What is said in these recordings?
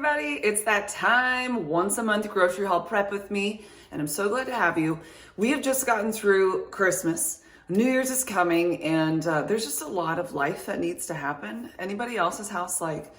everybody. It's that time, once a month grocery haul prep with me, and I'm so glad to have you. We have just gotten through Christmas. New Year's is coming, and there's just a lot of life that needs to happen. Anybody else's house like,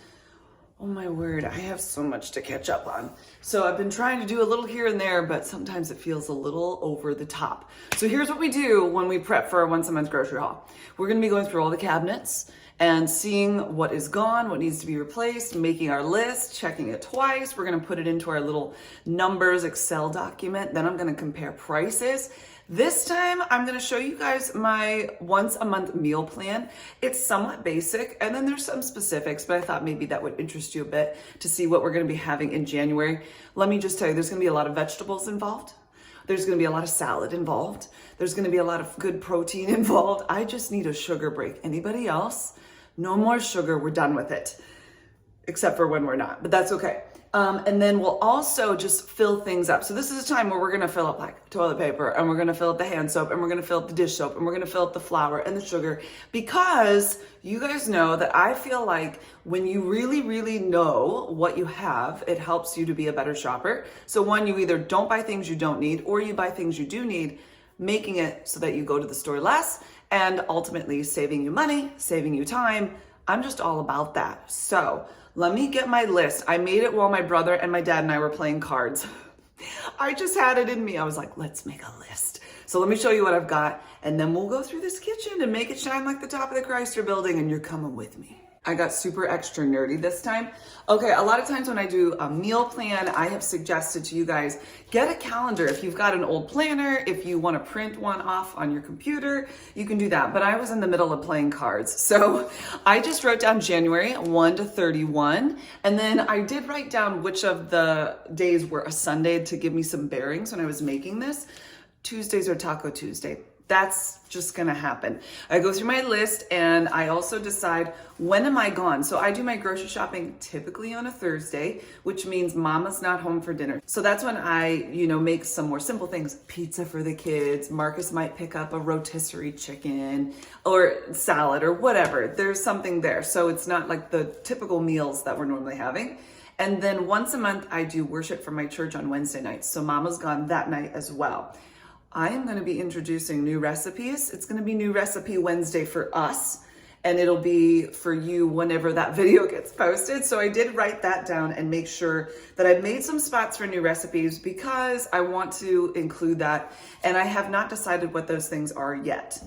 oh my word, I have so much to catch up on. So I've been trying to do a little here and there, but sometimes it feels a little over the top. So here's what we do when we prep for our once a month grocery haul. We're gonna be going through all the cabinets and seeing what is gone, what needs to be replaced, making our list, checking it twice. We're gonna put it into our little numbers Excel document. Then I'm gonna compare prices. This time, I'm gonna show you guys my once a month meal plan. It's somewhat basic, and then there's some specifics, but I thought maybe that would interest you a bit to see what we're gonna be having in January. Let me just tell you, there's gonna be a lot of vegetables involved. There's gonna be a lot of salad involved. There's gonna be a lot of good protein involved. I just need a sugar break. Anybody else? No more sugar, we're done with it. Except for when we're not, but that's okay. And then we'll also just fill things up. So this is a time where we're gonna fill up like toilet paper, and we're gonna fill up the hand soap, and we're gonna fill up the dish soap, and we're gonna fill up the flour and the sugar, because you guys know that I feel like when you really, really know what you have, it helps you to be a better shopper. So one, you either don't buy things you don't need, or you buy things you do need, making it so that you go to the store less, and ultimately saving you money, saving you time. I'm just all about that. So let me get my list. I made it while my brother and my dad and I were playing cards. I just had it in me. I was like, let's make a list. So let me show you what I've got, and then we'll go through this kitchen and make it shine like the top of the Chrysler building, and you're coming with me. I got super extra nerdy this time. Okay, a lot of times when I do a meal plan, I have suggested to you guys, get a calendar. If you've got an old planner, if you wanna print one off on your computer, you can do that. But I was in the middle of playing cards. So I just wrote down January 1 to 31. And then I did write down which of the days were a Sunday to give me some bearings when I was making this. Tuesdays are Taco Tuesday. That's just gonna happen. I go through my list, and I also decide when am I gone. So I do my grocery shopping typically on a Thursday, which means mama's not home for dinner. So that's when I, make some more simple things. Pizza for the kids. Marcus might pick up a rotisserie chicken or salad or whatever. There's something there. So it's not like the typical meals that we're normally having. And then once a month, I do worship for my church on Wednesday nights. So mama's gone that night as well. I am going to be introducing new recipes. It's going to be New Recipe Wednesday for us, and it'll be for you whenever that video gets posted. So I did write that down and make sure that I've made some spots for new recipes, because I want to include that, and I have not decided what those things are yet.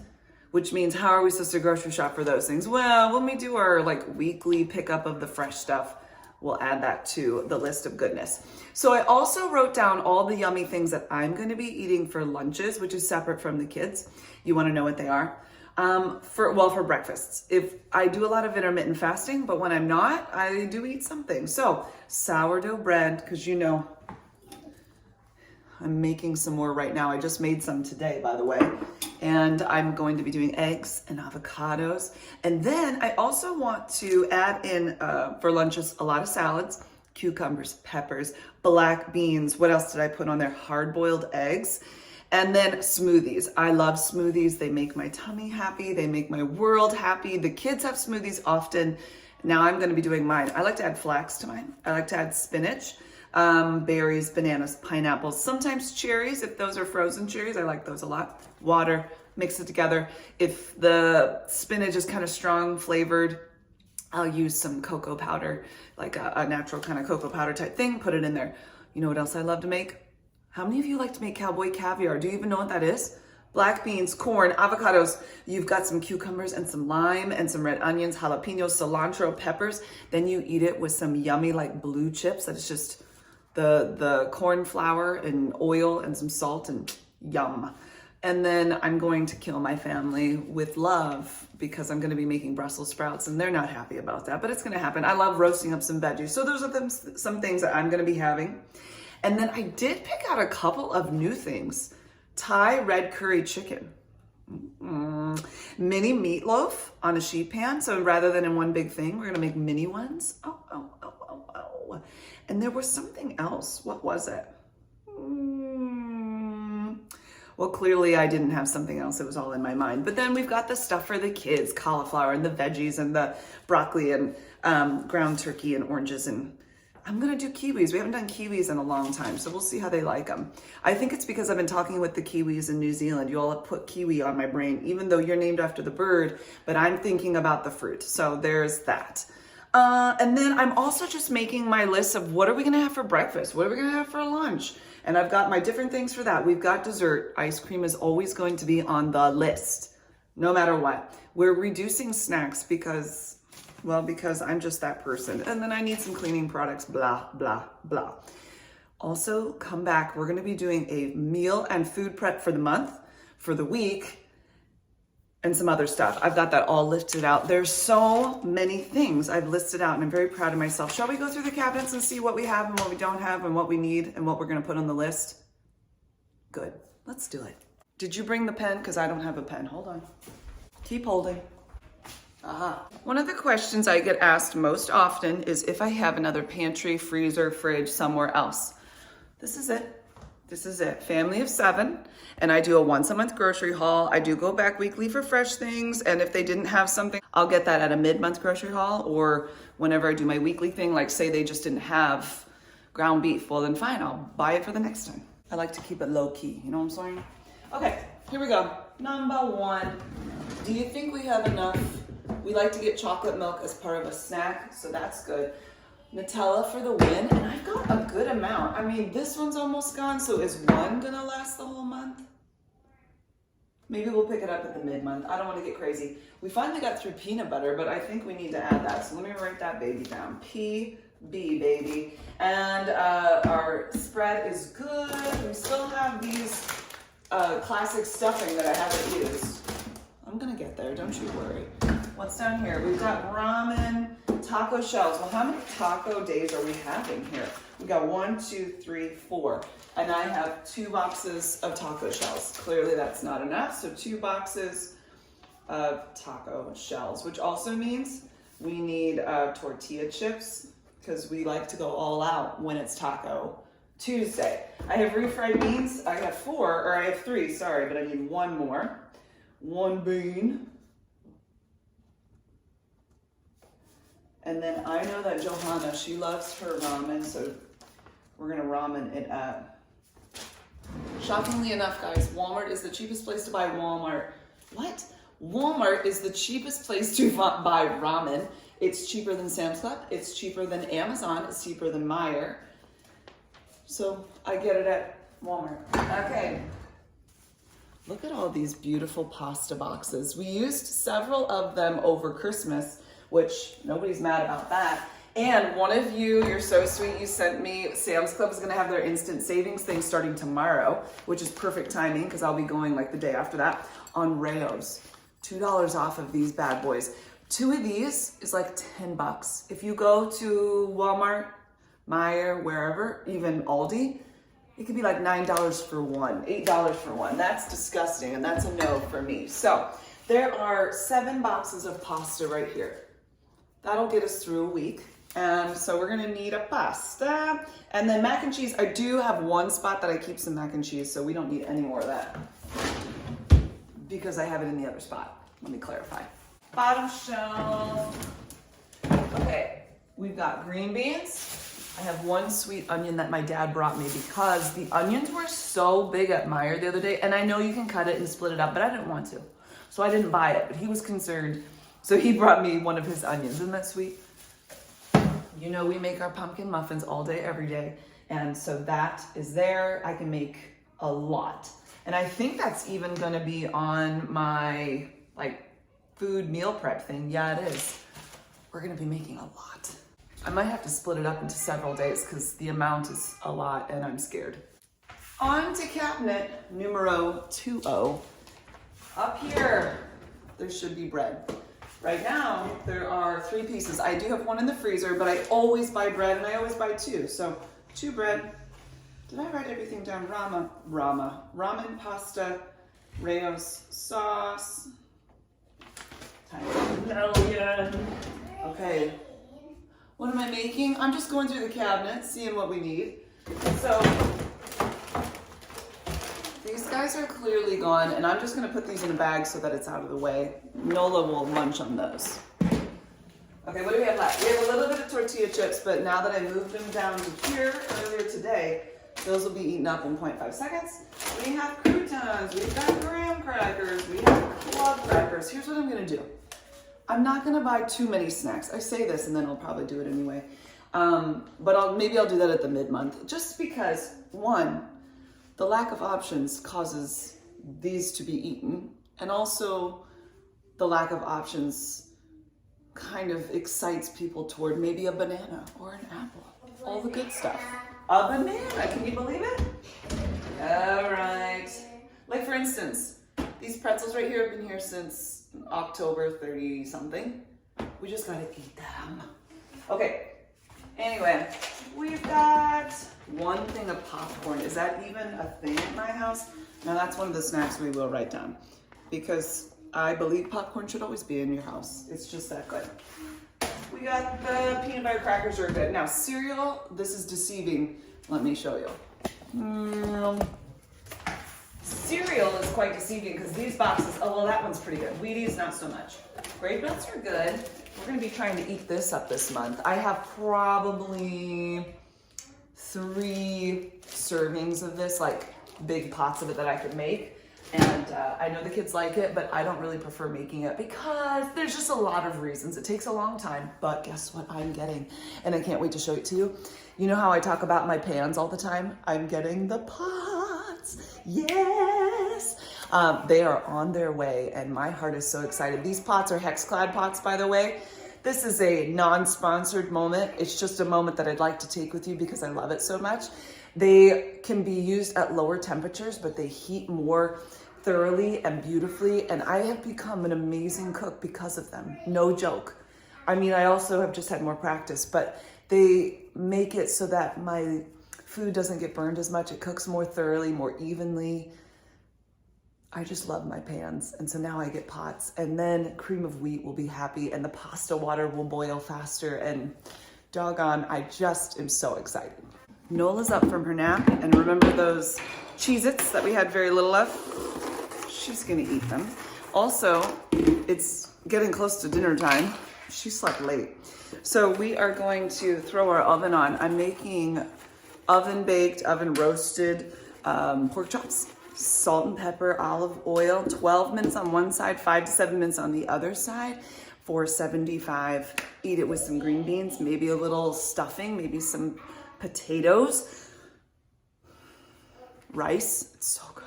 Which means, how are we supposed to grocery shop for those things? Well, when we do our weekly pickup of the fresh stuff, we'll add that to the list of goodness. So I also wrote down all the yummy things that I'm going to be eating for lunches, which is separate from the kids. You want to know what they are? For breakfasts. If I do a lot of intermittent fasting, but when I'm not, I do eat something. So sourdough bread, because I'm making some more right now. I just made some today, by the way. And I'm going to be doing eggs and avocados. And then I also want to add in, for lunches, a lot of salads, cucumbers, peppers, black beans. What else did I put on there? Hard-boiled eggs. And then smoothies. I love smoothies. They make my tummy happy. They make my world happy. The kids have smoothies often. Now I'm going to be doing mine. I like to add flax to mine. I like to add spinach. Berries, bananas, pineapples, sometimes cherries. If those are frozen cherries, I like those a lot. Water, mix it together. If the spinach is kind of strong flavored, I'll use some cocoa powder, like a natural kind of cocoa powder type thing, put it in there. You know what else I love to make? How many of you like to make cowboy caviar? Do you even know what that is? Black beans, corn, avocados. You've got some cucumbers and some lime and some red onions, jalapenos, cilantro, peppers. Then you eat it with some yummy blue chips that is just the corn flour and oil and some salt, and yum. And then I'm going to kill my family with love, because I'm going to be making Brussels sprouts, and they're not happy about that, but it's going to happen. I love roasting up some veggies. So those are some things that I'm going to be having. And then I did pick out a couple of new things. Thai red curry chicken. Mini meatloaf on a sheet pan. So rather than in one big thing, we're going to make mini ones. Oh. And there was something else. What was it? Well, clearly I didn't have something else. It was all in my mind. But then we've got the stuff for the kids, cauliflower and the veggies and the broccoli and ground turkey and oranges and I'm gonna do kiwis. We haven't done kiwis in a long time, so we'll see how they like them. I think it's because I've been talking with the kiwis in New Zealand. You all have put kiwi on my brain, even though you're named after the bird, but I'm thinking about the fruit. So there's that. And then I'm also just making my list of what are we gonna have for breakfast? What are we gonna have for lunch? And I've got my different things for that. We've got dessert. Ice cream is always going to be on the list, no matter what. We're reducing snacks because I'm just that person. And then I need some cleaning products, blah, blah, blah. Also, come back. We're gonna be doing a meal and food prep for the month, for the week, and some other stuff. I've got that all listed out. There's so many things I've listed out and I'm very proud of myself. Shall we go through the cabinets and see what we have and what we don't have and what we need and what we're gonna put on the list? Good, let's do it. Did you bring the pen? Because I don't have a pen, hold on. Keep holding. One of the questions I get asked most often is if I have another pantry, freezer, fridge somewhere else. This is it. This is it. Family of 7, and I do a once a month grocery haul. I do go back weekly for fresh things, and if they didn't have something, I'll get that at a mid-month grocery haul, or whenever I do my weekly thing, like say they just didn't have ground beef, well then fine, I'll buy it for the next time. I like to keep it low key, you know what I'm saying? Okay, here we go. Number 1, do you think we have enough? We like to get chocolate milk as part of a snack, so that's good. Nutella for the win, and I've got a good amount. I mean, this one's almost gone, so is one gonna last the whole month? Maybe we'll pick it up at the mid-month. I don't want to get crazy. We finally got through peanut butter, but I think we need to add that. So let me write that baby down. PB, baby. And our spread is good. We still have these classic stuffing that I haven't used. I'm gonna get there, don't you worry. What's down here? We've got ramen, taco shells. Well, how many taco days are we having here? We got 1, 2, 3, 4. And I have 2 boxes of taco shells. Clearly that's not enough, so 2 boxes of taco shells, which also means we need tortilla chips because we like to go all out when it's Taco Tuesday. I have refried beans. I have 3, sorry, but I need 1 more. 1 bean. And then I know that Johanna, she loves her ramen, so we're gonna ramen it up. Shockingly enough, guys, Walmart is the cheapest place to buy What? Walmart is the cheapest place to buy ramen. It's cheaper than Sam's Club, it's cheaper than Amazon, it's cheaper than Meijer. So I get it at Walmart. Okay. Look at all these beautiful pasta boxes. We used several of them over Christmas, which nobody's mad about that. And one of you, you're so sweet, you sent me, Sam's Club is gonna have their instant savings thing starting tomorrow, which is perfect timing because I'll be going like the day after that, on Rayo's. $2 off of these bad boys. 2 of these is like 10 bucks. If you go to Walmart, Meijer, wherever, even Aldi, it could be like $9 for one, $8 for one. That's disgusting, and that's a no for me. So there are 7 boxes of pasta right here. That'll get us through a week. And so we're gonna need a pasta. And then mac and cheese, I do have one spot that I keep some mac and cheese, so we don't need any more of that because I have it in the other spot. Let me clarify. Bottom shelf. Okay, we've got green beans. I have 1 sweet onion that my dad brought me because the onions were so big at Meijer the other day, and I know you can cut it and split it up, but I didn't want to. So I didn't buy it, but he was concerned. So he brought me one of his onions. Isn't that sweet? You know, we make our pumpkin muffins all day, every day. And so that is there. I can make a lot. And I think that's even gonna be on my food meal prep thing. Yeah, it is. We're gonna be making a lot. I might have to split it up into several days because the amount is a lot and I'm scared. On to cabinet numero 20. Up here, there should be bread. Right now, there are 3 pieces. I do have 1 in the freezer, but I always buy bread and I always buy 2. So 2 bread. Did I write everything down? Ramen, pasta, Rayo's sauce, Italian. Okay. What am I making? I'm just going through the cabinet, seeing what we need. So these guys are clearly gone, and I'm just gonna put these in a bag so that it's out of the way. Nola will munch on those. Okay, what do we have left? We have a little bit of tortilla chips, but now that I moved them down to here earlier today, those will be eaten up in 0.5 seconds. We have croutons, we've got graham crackers, we have club crackers. Here's what I'm gonna do. I'm not gonna buy too many snacks. I say this and then I'll probably do it anyway. But maybe I'll do that at the mid-month, just because, one, the lack of options causes these to be eaten, and also the lack of options kind of excites people toward maybe a banana or an apple. All the good stuff. A banana, can you believe it? All right. Like for instance, these pretzels right here have been here since October 30 something. We just gotta eat them. Okay, anyway, we've got one thing of popcorn. Is that even a thing at my house? Now that's one of the snacks we will write down, because I believe popcorn should always be in your house. It's just that good. We got the peanut butter crackers are good. Now cereal, this is deceiving. Let me show you. Cereal is quite deceiving because these boxes, oh well, that one's pretty good. Wheaties, not so much. Grape nuts are good. We're gonna be trying to eat this up this month. I have probably 3 servings of this, like big pots of it that I could make. And I know the kids like it, but I don't really prefer making it because there's just a lot of reasons. It takes a long time, but guess what I'm getting? And I can't wait to show it to you. You know how I talk about my pans all the time? I'm getting the pots. Yes. They are on their way and my heart is so excited. These pots are Hexclad pots, by the way. This is a non-sponsored moment. It's just a moment that I'd like to take with you because I love it so much. They can be used at lower temperatures, but they heat more thoroughly and beautifully. And I have become an amazing cook because of them. No joke. I mean, I also have just had more practice, but they make it so that my food doesn't get burned as much. It cooks more thoroughly, more evenly. I just love my pans. And so now I get pots, and then cream of wheat will be happy and the pasta water will boil faster, and doggone, I just am so excited. Nola's up from her nap, and remember those Cheez-Its that we had very little of? She's gonna eat them. Also, it's getting close to dinner time. She slept late. So we are going to throw our oven on. I'm making oven baked, oven roasted pork chops. Salt and pepper, olive oil, 12 minutes on one side, 5 to 7 minutes on the other side, 475. Eat it with some green beans, maybe a little stuffing, maybe some potatoes, rice. It's so good.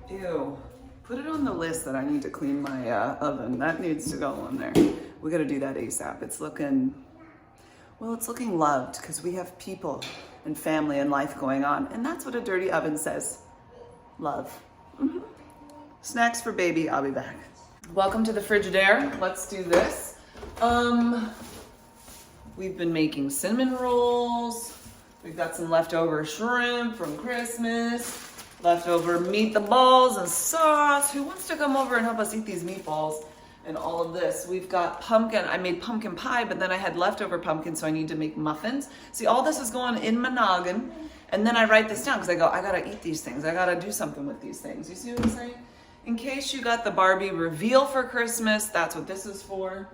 Ew. Put it on the list that I need to clean my oven. That needs to go on there. We gotta do that ASAP. It's looking, well, it's looking loved because we have people and family and life going on. And that's what a dirty oven says. Love. Mm-hmm. Snacks for baby, I'll be back. Welcome to the Frigidaire. Let's do this. We've been making cinnamon rolls. We've got some leftover shrimp from Christmas. Leftover meatballs and sauce. Who wants to come over and help us eat these meatballs and all of this? We've got pumpkin. I made pumpkin pie, but then I had leftover pumpkin, so I need to make muffins. See, all this is going in my noggin, and then I write this down because I go, I gotta eat these things. I gotta do something with these things. You see what I'm saying? In case you got the Barbie reveal for Christmas, that's what this is for.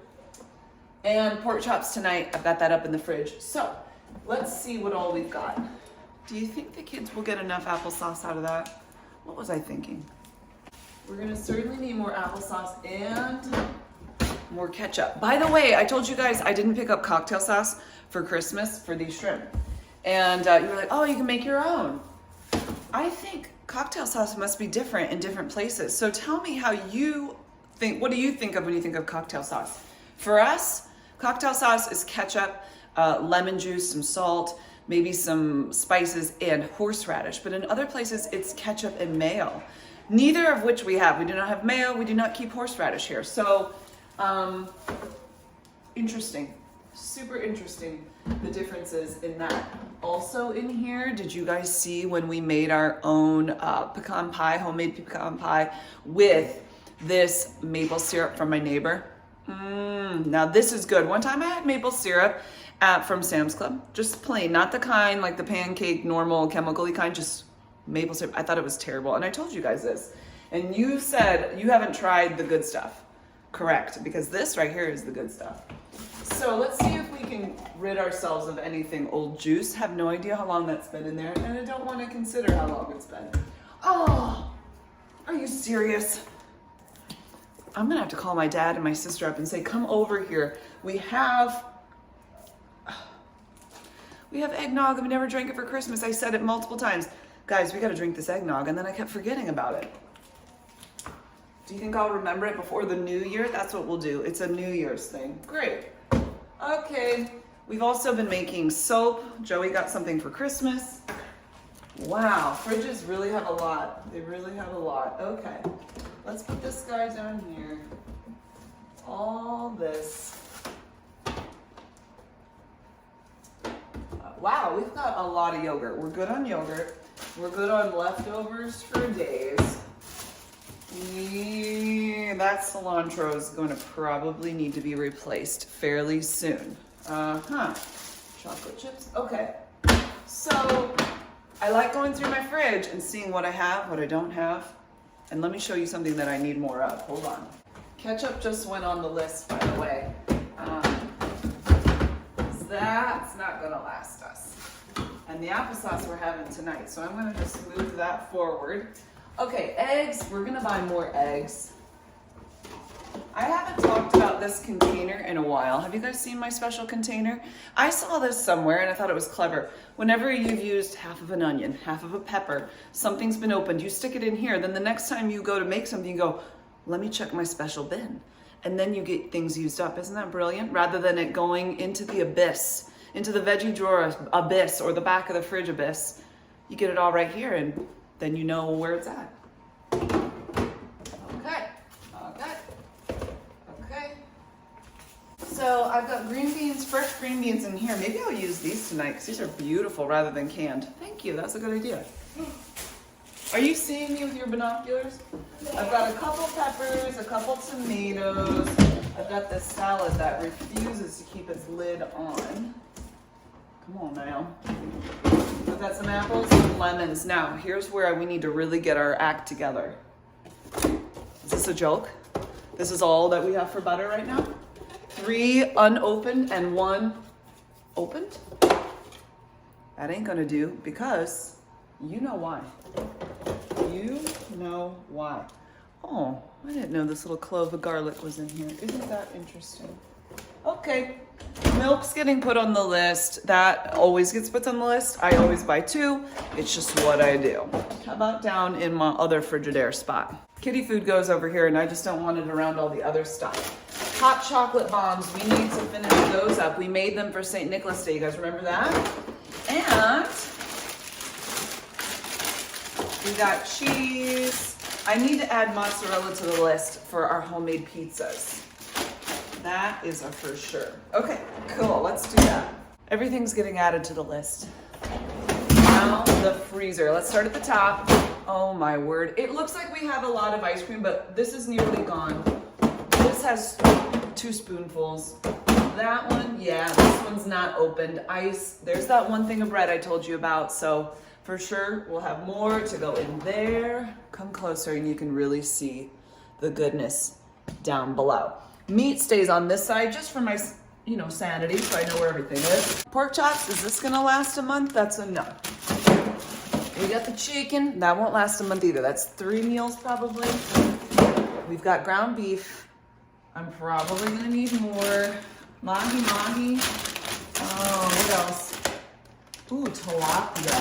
And pork chops tonight. I've got that up in the fridge. So let's see what all we've got. Do you think the kids will get enough applesauce out of that? What was I thinking? We're gonna certainly need more applesauce and more ketchup. By the way, I told you guys I didn't pick up cocktail sauce for Christmas for these shrimp. And you were like, oh, you can make your own. I think cocktail sauce must be different in different places. So tell me how you think, what do you think of when you think of cocktail sauce? For us, cocktail sauce is ketchup, lemon juice, some salt, maybe some spices and horseradish. But in other places, it's ketchup and mayo. Neither of which we have. We do not have mayo. We do not keep horseradish here. So, interesting. Super interesting, the differences in that. Also in here, did you guys see when we made our own pecan pie, homemade pecan pie with this maple syrup from my neighbor? Now this is good. One time I had maple syrup from Sam's Club, just plain, not the kind like the pancake, normal, chemical-y kind, just maple syrup. I thought it was terrible. And I told you guys this. And you said you haven't tried the good stuff. Correct, because this right here is the good stuff. So let's see if we can rid ourselves of anything old juice. Have no idea how long that's been in there, and I don't want to consider how long it's been. Oh, are you serious? I'm gonna have to call my dad and my sister up and say, come over here. We have eggnog, and we never drank it for Christmas. I said it multiple times. Guys, we gotta drink this eggnog, and then I kept forgetting about it. Do you think I'll remember it before the new year? That's what we'll do. It's a New Year's thing. Great. Okay. We've also been making soap. Joey got something for Christmas. Wow. Fridges really have a lot. They really have a lot. Okay. Let's put this guy down here. All this. Wow, we've got a lot of yogurt. We're good on yogurt. We're good on leftovers for days. That cilantro is going to probably need to be replaced fairly soon. Chocolate chips. Okay. So I like going through my fridge and seeing what I have, what I don't have. And let me show you something that I need more of. Hold on. Ketchup just went on the list, by the way. That's not going to last us. And the applesauce we're having tonight. So I'm going to just move that forward. Okay, eggs. We're going to buy more eggs. I haven't talked about this container in a while. Have you guys seen my special container? I saw this somewhere and I thought it was clever. Whenever you've used half of an onion, half of a pepper, something's been opened, you stick it in here. Then the next time you go to make something, you go, let me check my special bin. And then you get things used up. Isn't that brilliant? Rather than it going into the abyss, into the veggie drawer abyss or the back of the fridge abyss, you get it all right here and then you know where it's at. Okay. So I've got green beans, fresh green beans in here. Maybe I'll use these tonight because these are beautiful rather than canned. Thank you, that's a good idea. Are you seeing me with your binoculars? I've got a couple peppers, a couple tomatoes. I've got this salad that refuses to keep its lid on. Come on now. I've got some apples and lemons. Now, here's where we need to really get our act together. Is this a joke? This is all that we have for butter right now? 3 unopened and 1 opened? That ain't gonna do because you know why. You know why. Oh, I didn't know this little clove of garlic was in here. Isn't that interesting? Okay, milk's getting put on the list. That always gets put on the list. I always buy 2. It's just what I do. How about down in my other Frigidaire spot? Kitty food goes over here and I just don't want it around all the other stuff. Hot chocolate bombs, we need to finish those up. We made them for St. Nicholas Day, you guys remember that? And we got cheese. I need to add mozzarella to the list for our homemade pizzas. That is a for sure. Okay, cool, let's do that. Everything's getting added to the list. Now the freezer, let's start at the top. Oh my word. It looks like we have a lot of ice cream, but this is nearly gone. This has 2 spoonfuls. That one, yeah, this one's not opened. Ice, there's that one thing of bread I told you about. So for sure, we'll have more to go in there. Come closer and you can really see the goodness down below. Meat stays on this side just for my, sanity, so I know where everything is. Pork chops, is this gonna last a month? That's a no. We got the chicken, that won't last a month either. That's 3 meals probably. We've got ground beef. I'm probably gonna need more. Mahi. Oh, what else? Ooh, tilapia.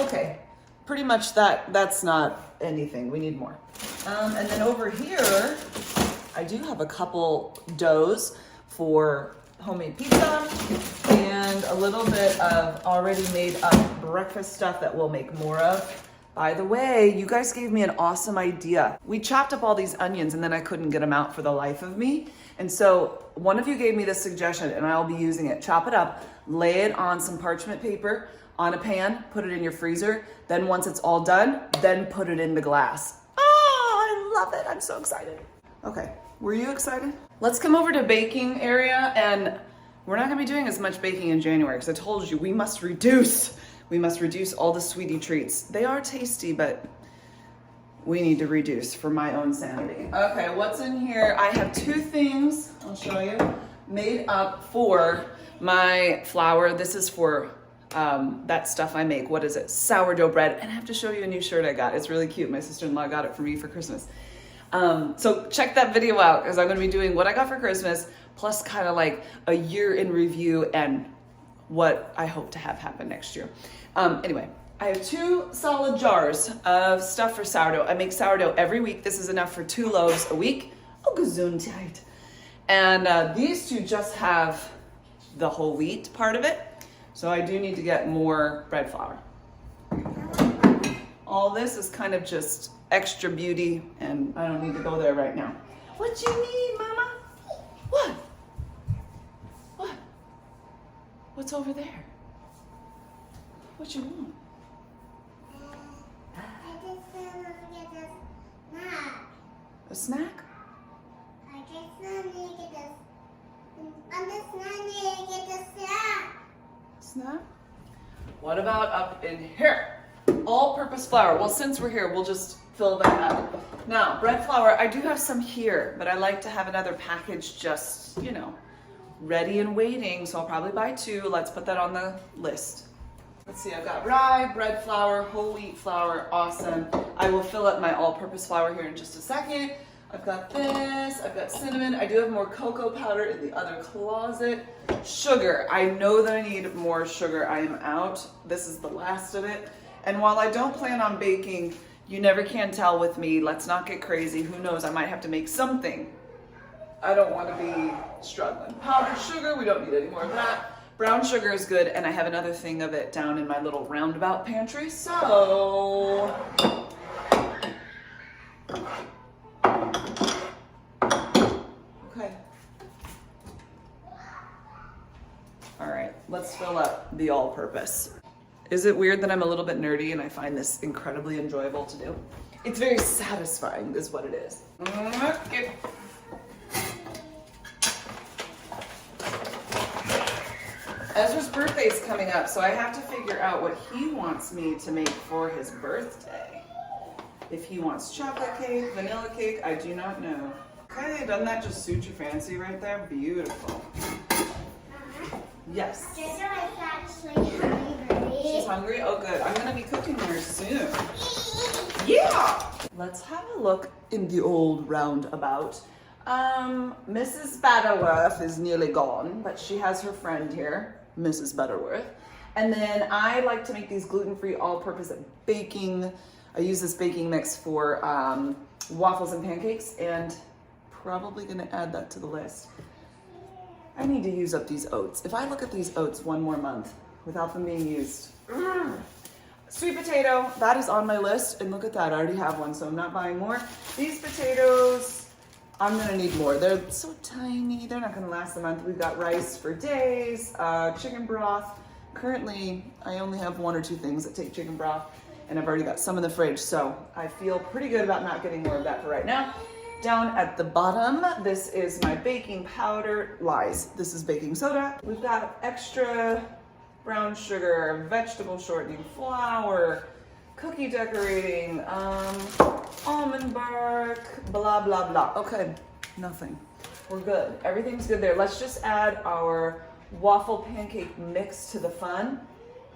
Okay, pretty much that's not anything. We need more. And then over here, I do have a couple doughs for homemade pizza and a little bit of already made up breakfast stuff that we'll make more of. By the way, you guys gave me an awesome idea. We chopped up all these onions and then I couldn't get them out for the life of me. And so one of you gave me this suggestion and I'll be using it. Chop it up, lay it on some parchment paper on a pan, put it in your freezer. Then once it's all done, then put it in the glass. Oh, I love it. I'm so excited. Okay, were you excited? Let's come over to baking area, and we're not gonna be doing as much baking in January because I told you we must reduce. We must reduce all the sweetie treats. They are tasty, but we need to reduce for my own sanity. Okay, what's in here? I have two things, I'll show you, made up for my flour. This is for that stuff I make. What is it? Sourdough bread. And I have to show you a new shirt I got. It's really cute. My sister-in-law got it for me for Christmas. So check that video out because I'm going to be doing what I got for Christmas plus kind of like a year in review and what I hope to have happen next year. Anyway, I have 2 solid jars of stuff for sourdough. I make sourdough every week. This is enough for 2 loaves a week. Oh, gesundheit. And these 2 just have the whole wheat part of it. So I do need to get more bread flour. All this is kind of just extra beauty, and I don't need to go there right now. What you need, Mama? What? What? What's over there? What you want? I just want to get a snack. A snack? I just want to get a I'm just want to get a snack. Snack? What about up in here? All-purpose flour. Well, since we're here, we'll just fill that up. Now, bread flour, I do have some here, but I like to have another package just, you know, ready and waiting, so I'll probably buy 2. Let's put that on the list. Let's see, I've got rye, bread flour, whole wheat flour, awesome. I will fill up my all-purpose flour here in just a second. I've got this, I've got cinnamon. I do have more cocoa powder in the other closet. Sugar, I know that I need more sugar. I am out. This is the last of it. And while I don't plan on baking, you never can tell with me. Let's not get crazy. Who knows, I might have to make something. I don't want to be struggling. Powdered sugar, we don't need any more of that. Brown sugar is good, and I have another thing of it down in my little roundabout pantry, so... Okay. All right, let's fill up the all-purpose. Is it weird that I'm a little bit nerdy and I find this incredibly enjoyable to do? It's very satisfying, is what it is. Okay. Ezra's birthday is coming up, so I have to figure out what he wants me to make for his birthday. If he wants chocolate cake, vanilla cake, I do not know. Okay, doesn't that just suit your fancy right there? Beautiful. Yes. Jojo is actually hungry. She's hungry? Oh good, I'm gonna be cooking her soon. Yeah! Let's have a look in the old roundabout. Mrs. Butterworth is nearly gone, but she has her friend here, Mrs. Butterworth. And then I like to make these gluten-free all-purpose baking. I use this baking mix for waffles and pancakes, and probably gonna add that to the list. I need to use up these oats. If I look at these oats one more month without them being used. Sweet potato, that is on my list, and look at that, I already have one, so I'm not buying more. These potatoes, I'm gonna need more. They're so tiny, they're not gonna last a month. We've got rice for days, chicken broth. Currently, I only have 1 or 2 things that take chicken broth, and I've already got some in the fridge, so I feel pretty good about not getting more of that for right now. Down at the bottom, this is my baking powder. Lies, this is baking soda. We've got extra brown sugar, vegetable shortening, flour, cookie decorating, almond bark, blah, blah, blah. Okay, nothing. We're good. Everything's good there. Let's just add our waffle pancake mix to the fun.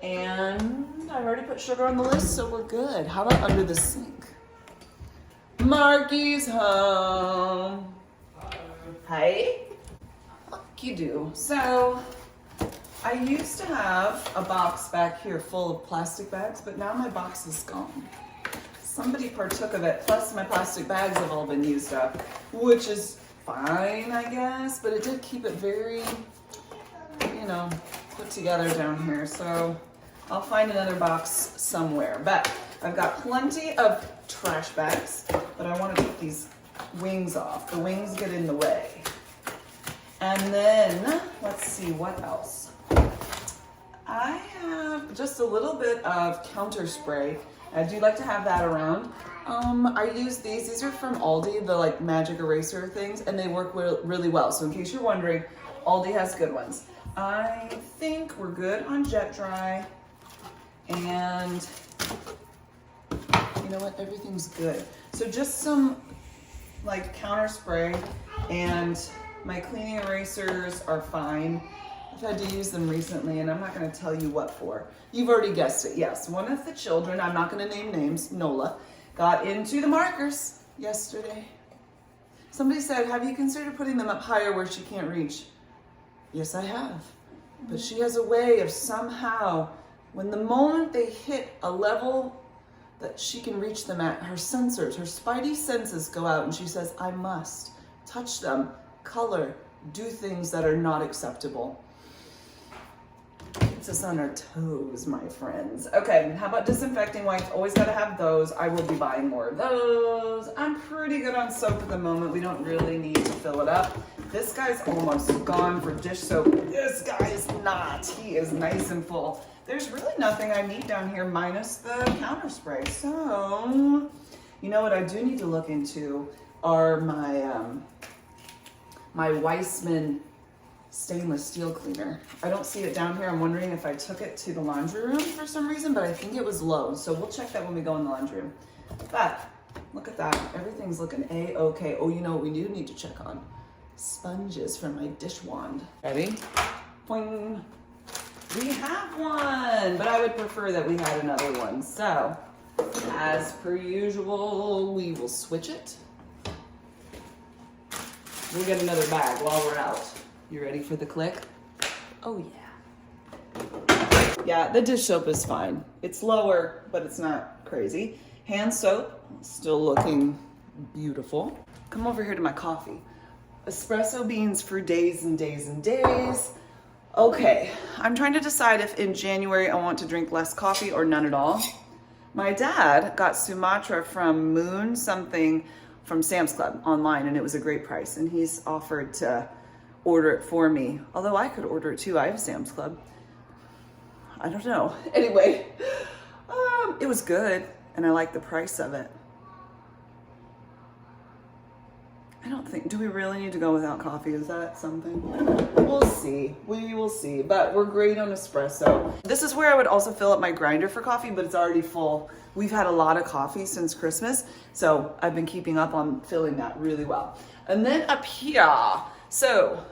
And I've already put sugar on the list, so we're good. How about under the sink? Marky's home. Hi. You do. So, I used to have a box back here full of plastic bags, but now my box is gone. Somebody partook of it, plus my plastic bags have all been used up, which is fine, I guess, but it did keep it very, you know, put together down here. So, I'll find another box somewhere. But I've got plenty of trash bags, but I want to take these wings off. The wings get in the way. And then, let's see, what else? I have just a little bit of counter spray. I do like to have that around. I use these. These are from Aldi, the like magic eraser things, and they work really well. So in case you're wondering, Aldi has good ones. I think we're good on Jet Dry. And you know what? Everything's good. So just some like counter spray, and my cleaning erasers are fine. I've had to use them recently, and I'm not going to tell you what for. You've already guessed it. Yes, one of the children, I'm not going to name names, Nola, got into the markers yesterday. Somebody said, have you considered putting them up higher where she can't reach? Yes, I have. But she has a way of somehow, when the moment they hit a level that she can reach them at, her sensors, her spidey senses go out, and she says, I must touch them, color, do things that are not acceptable. Keeps us on our toes, my friends. Okay, how about disinfecting wipes? Always gotta have those. I will be buying more of those. I'm pretty good on soap at the moment. We don't really need to fill it up. This guy's almost gone for dish soap. This guy is not. He is nice and full. There's really nothing I need down here minus the counter spray. So, you know what I do need to look into are my Weissman stainless steel cleaner. I don't see it down here. I'm wondering if I took it to the laundry room for some reason, but I think it was low. So we'll check that when we go in the laundry room. But look at that. Everything's looking A-okay. Oh, you know what we do need to check on? Sponges for my dish wand. Ready? Boing. We have one, but I would prefer that we had another one. So, as per usual, we will switch it. We'll get another bag while we're out. You ready for the click? Oh yeah. Yeah, the dish soap is fine. It's lower, but it's not crazy. Hand soap, still looking beautiful. Come over here to my coffee. Espresso beans for days and days and days. Okay, I'm trying to decide if in January I want to drink less coffee or none at all. My dad got Sumatra from Moon something from Sam's Club online, and it was a great price, and he's offered to order it for me. Although I could order it too. I have Sam's Club. I don't know. Anyway, it was good, and I like the price of it. I don't think, do we really need to go without coffee? Is that something? We'll see. We will see. But we're great on espresso. This is where I would also fill up my grinder for coffee, but it's already full. We've had a lot of coffee since Christmas, so I've been keeping up on filling that really well. And then up here, so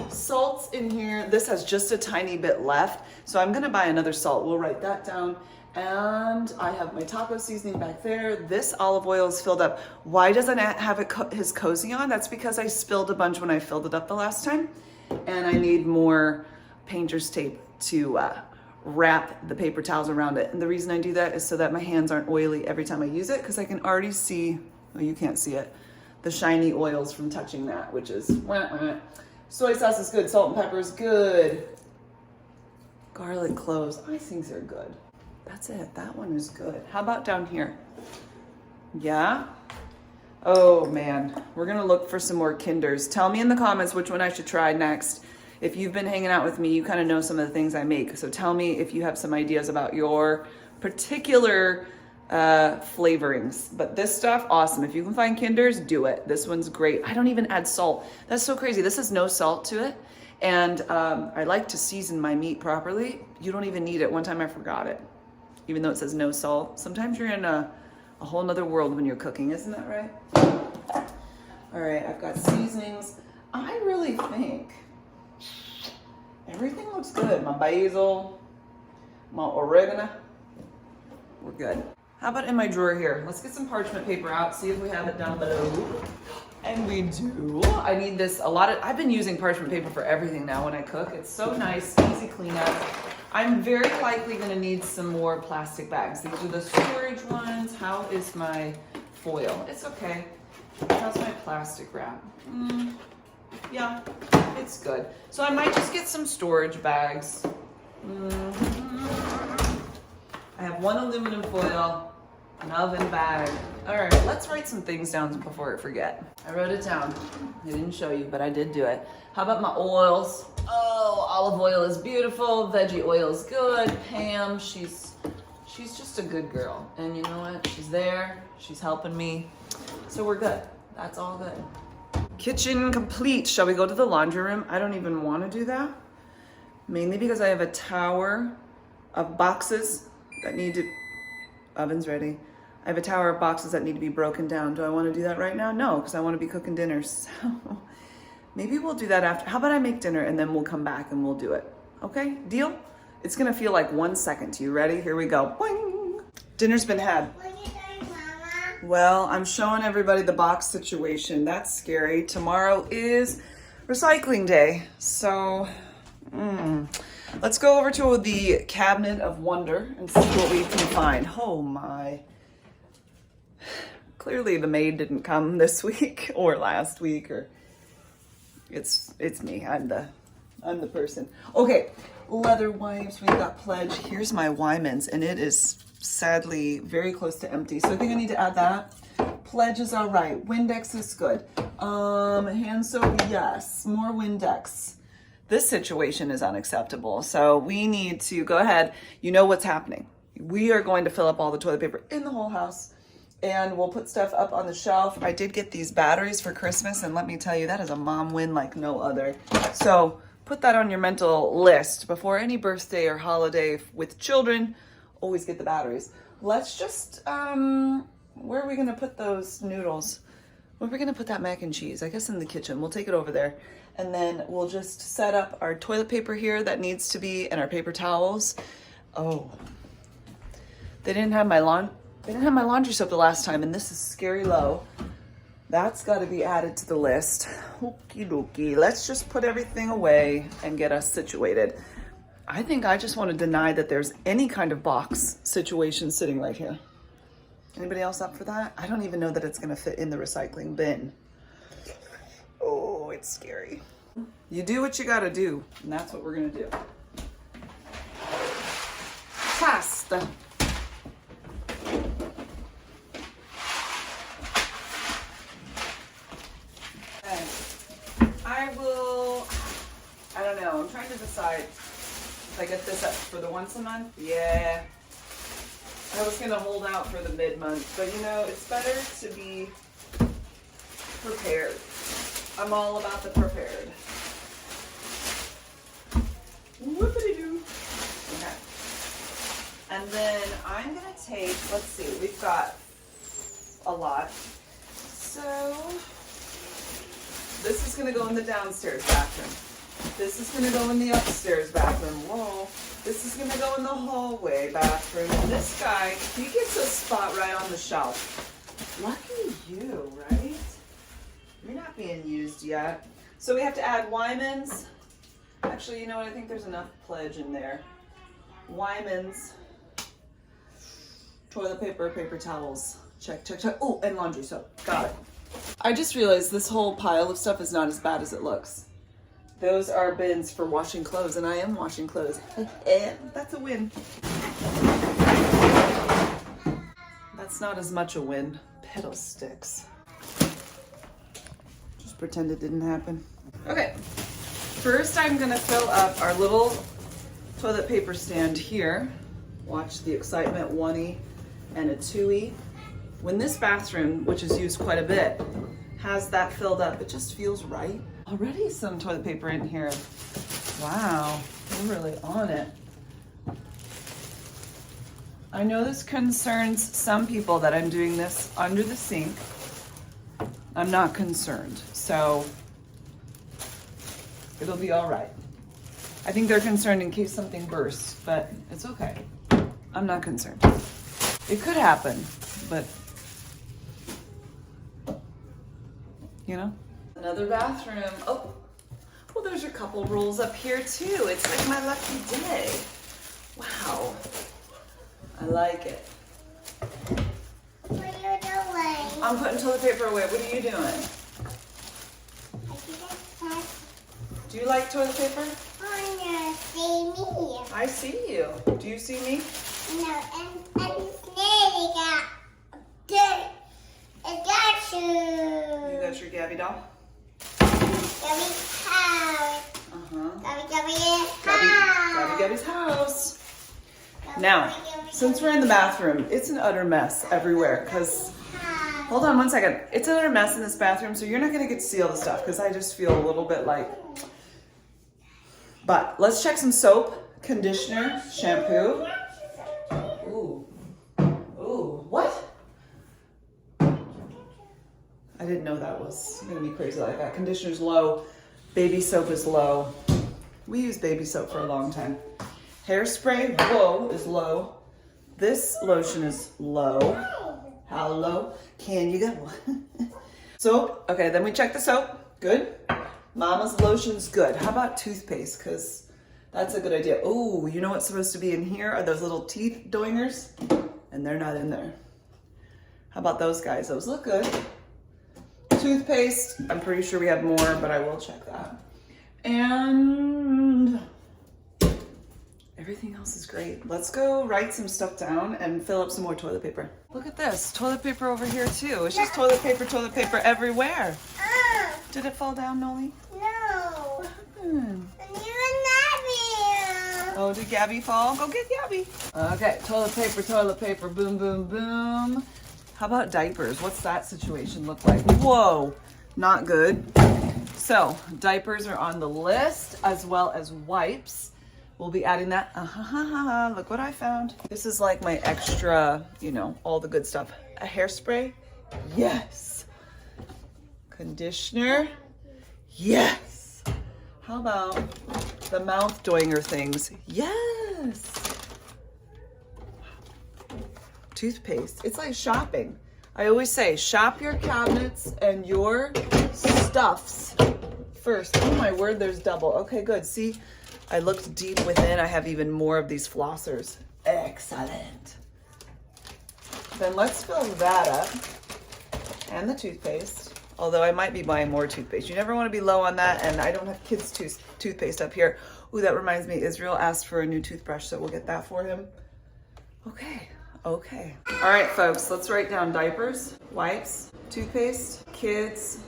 salts in here. This has just a tiny bit left, so I'm gonna buy another salt. We'll write that down. And I have my taco seasoning back there. This olive oil is filled up. Why doesn't Aunt have his cozy on? That's because I spilled a bunch when I filled it up the last time. And I need more painter's tape to wrap the paper towels around it. And the reason I do that is so that my hands aren't oily every time I use it, because I can already see, well, you can't see it, the shiny oils from touching that, which is wah, wah. Soy sauce is good. Salt and pepper is good. Garlic cloves, I think they're good. That's it. That one is good. How about down here? Yeah? Oh man, we're gonna look for some more Kinders. Tell me in the comments which one I should try next. If you've been hanging out with me, you kind of know some of the things I make. So tell me if you have some ideas about your particular flavorings. But this stuff, awesome. If you can find Kinders, do it. This one's great. I don't even add salt. That's so crazy. This has no salt to it. And I like to season my meat properly. You don't even need it. One time I forgot it. Even though it says no salt. Sometimes you're in a whole nother world when you're cooking, isn't that right? All right, I've got seasonings. I really think everything looks good. My basil, my oregano, we're good. How about in my drawer here? Let's get some parchment paper out, see if we have it down below. And we do. I need this a lot. I've been using parchment paper for everything now when I cook. It's so nice, easy cleanup. I'm very likely gonna need some more plastic bags. These are the storage ones. How is my foil? It's okay. How's my plastic wrap? Yeah, it's good. So I might just get some storage bags. I have one aluminum foil, an oven bag. All right, let's write some things down before I forget. I wrote it down. I didn't show you, but I did do it. How about my oils? Oh, olive oil is beautiful. Veggie oil is good. Pam, she's just a good girl. And you know what? She's there. She's helping me. So we're good. That's all good. Kitchen complete. Shall we go to the laundry room? I don't even want to do that. Mainly because I have a tower of boxes that need to, oven's ready. I have a tower of boxes that need to be broken down. Do I want to do that right now? No, because I want to be cooking dinner. So maybe we'll do that after. How about I make dinner and then we'll come back and we'll do it. Okay, deal? It's gonna feel like 1 second. You ready? Here we go. Boing. Dinner's been had. What are you doing, Mama? Well, I'm showing everybody the box situation. That's scary. Tomorrow is recycling day. So, let's go over to the cabinet of wonder and see what we can find. Oh my. Clearly the maid didn't come this week or last week, or it's me. I'm the person. Okay, leather wipes. We've got Pledge. Here's my Wyman's, and it is sadly very close to empty. So I think I need to add that. Pledge is all right. Windex is good. Hand soap, yes. More Windex. This situation is unacceptable. So we need to go ahead. You know what's happening. We are going to fill up all the toilet paper in the whole house, and we'll put stuff up on the shelf. I did get these batteries for Christmas, and let me tell you, that is a mom win like no other. So put that on your mental list before any birthday or holiday with children. Always get the batteries. Let's just, where are we gonna put those noodles? Where are we gonna put that mac and cheese? I guess in the kitchen. We'll take it over there. And then we'll just set up our toilet paper here that needs to be, and our paper towels. Oh, they didn't have my laundry soap the last time, and this is scary low. That's got to be added to the list. Okie dokie. Let's just put everything away and get us situated. I think I just want to deny that there's any kind of box situation sitting right here. Anybody else up for that? I don't even know that it's going to fit in the recycling bin. Oh, it's scary. You do what you got to do, and that's what we're going to do. Pasta. I don't know, I'm trying to decide if I get this up for the once a month. Yeah, I was gonna hold out for the mid-month, but you know, it's better to be prepared. I'm all about the prepared. Whoopity-doo. Okay. And then I'm gonna take, let's see, we've got a lot. So, this is gonna go in the downstairs bathroom. This is gonna go in the upstairs bathroom. Whoa. This is gonna go in the hallway bathroom. And this guy, he gets a spot right on the shelf. Lucky you, right? You're not being used yet. So we have to add Wyman's. Actually, you know what? I think there's enough Pledge in there. Wyman's. Toilet paper, paper towels. Check, check, check. Oh, and laundry soap. Got it. I just realized this whole pile of stuff is not as bad as it looks. Those are bins for washing clothes, and I am washing clothes. That's a win. That's not as much a win. Pedal sticks. Just pretend it didn't happen. Okay. First, I'm gonna fill up our little toilet paper stand here. Watch the excitement, 1E and a 2E. When this bathroom, which is used quite a bit, has that filled up, it just feels right. Already some toilet paper in here. Wow, we're really on it. I know this concerns some people that I'm doing this under the sink. I'm not concerned, so it'll be all right. I think they're concerned in case something bursts, but it's okay. I'm not concerned. It could happen, but you know. Another bathroom. Oh, well, there's a couple rolls up here too. It's like my lucky day. Wow, I like it. What are you doing? I'm putting toilet paper away. What are you doing? I just have Do you like toilet paper? to see me. I see you. Do you see me? No, and Snake got good. It got you. You got your Gabby doll? Gabby's house. Gabby's house. Gabby's house. Now, since we're in the bathroom, it's an utter mess everywhere because, hold on 1 second. It's an utter mess in this bathroom, so you're not going to get to see all the stuff because I just feel a little bit like, but let's check some soap, conditioner, shampoo. I didn't know that was gonna be crazy like that. Conditioner's low, baby soap is low. We use baby soap for a long time. Hairspray, whoa, is low. This lotion is low. How low can you go? Soap, okay, then we check the soap. Good. Mama's lotion's good. How about toothpaste? Because that's a good idea. Oh, you know what's supposed to be in here are those little teeth doingers? And they're not in there. How about those guys? Those look good. Toothpaste, I'm pretty sure we have more, but I will check that. And everything else is great. Let's go write some stuff down and fill up some more toilet paper. Look at this, toilet paper over here too. It's just toilet paper everywhere. Did it fall down, Noli? No. Hmm. And even that Oh, did Gabby fall? Go get Gabby. Okay, toilet paper, boom, boom, boom. How about diapers? What's that situation look like? Whoa, not good. So, diapers are on the list as well as wipes. We'll be adding that. Look what I found. This is like my extra, you know, all the good stuff. A hairspray? Yes. Conditioner? Yes. How about the mouth doinger things? Yes. Toothpaste. It's like shopping. I always say shop your cabinets and your stuffs first. Oh my word, there's double. Okay, good. See, I looked deep within. I have even more of these flossers. Excellent. Then let's fill that up. And the toothpaste. Although I might be buying more toothpaste. You never want to be low on that. And I don't have kids' toothpaste up here. Ooh, that reminds me. Israel asked for a new toothbrush, so we'll get that for him. Okay. Okay. All right, folks, let's write down diapers, wipes, toothpaste, kids,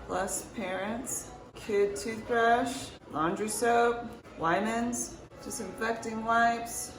plus parents, kid toothbrush, laundry soap, Wyman's, disinfecting wipes.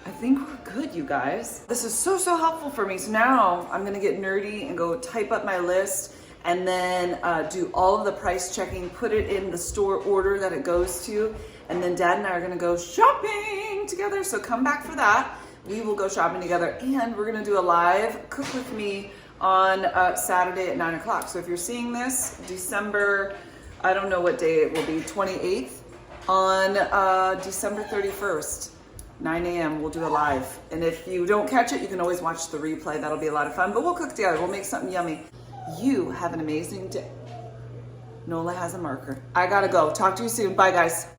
I think we're good, you guys. This is so helpful for me. So now I'm gonna get nerdy and go type up my list and then do all of the price checking, put it in the store order that it goes to, and then Dad and I are gonna go shopping together. So come back for that. We will go shopping together, and we're gonna do a live cook with me on Saturday at 9 o'clock. So if you're seeing this, December, I don't know what day it will be, 28th, on December 31st, 9 a.m. we'll do a live. And if you don't catch it, you can always watch the replay. That'll be a lot of fun, but we'll cook together. We'll make something yummy. You have an amazing day. Nola has a marker. I gotta go. Talk to you soon. Bye, guys.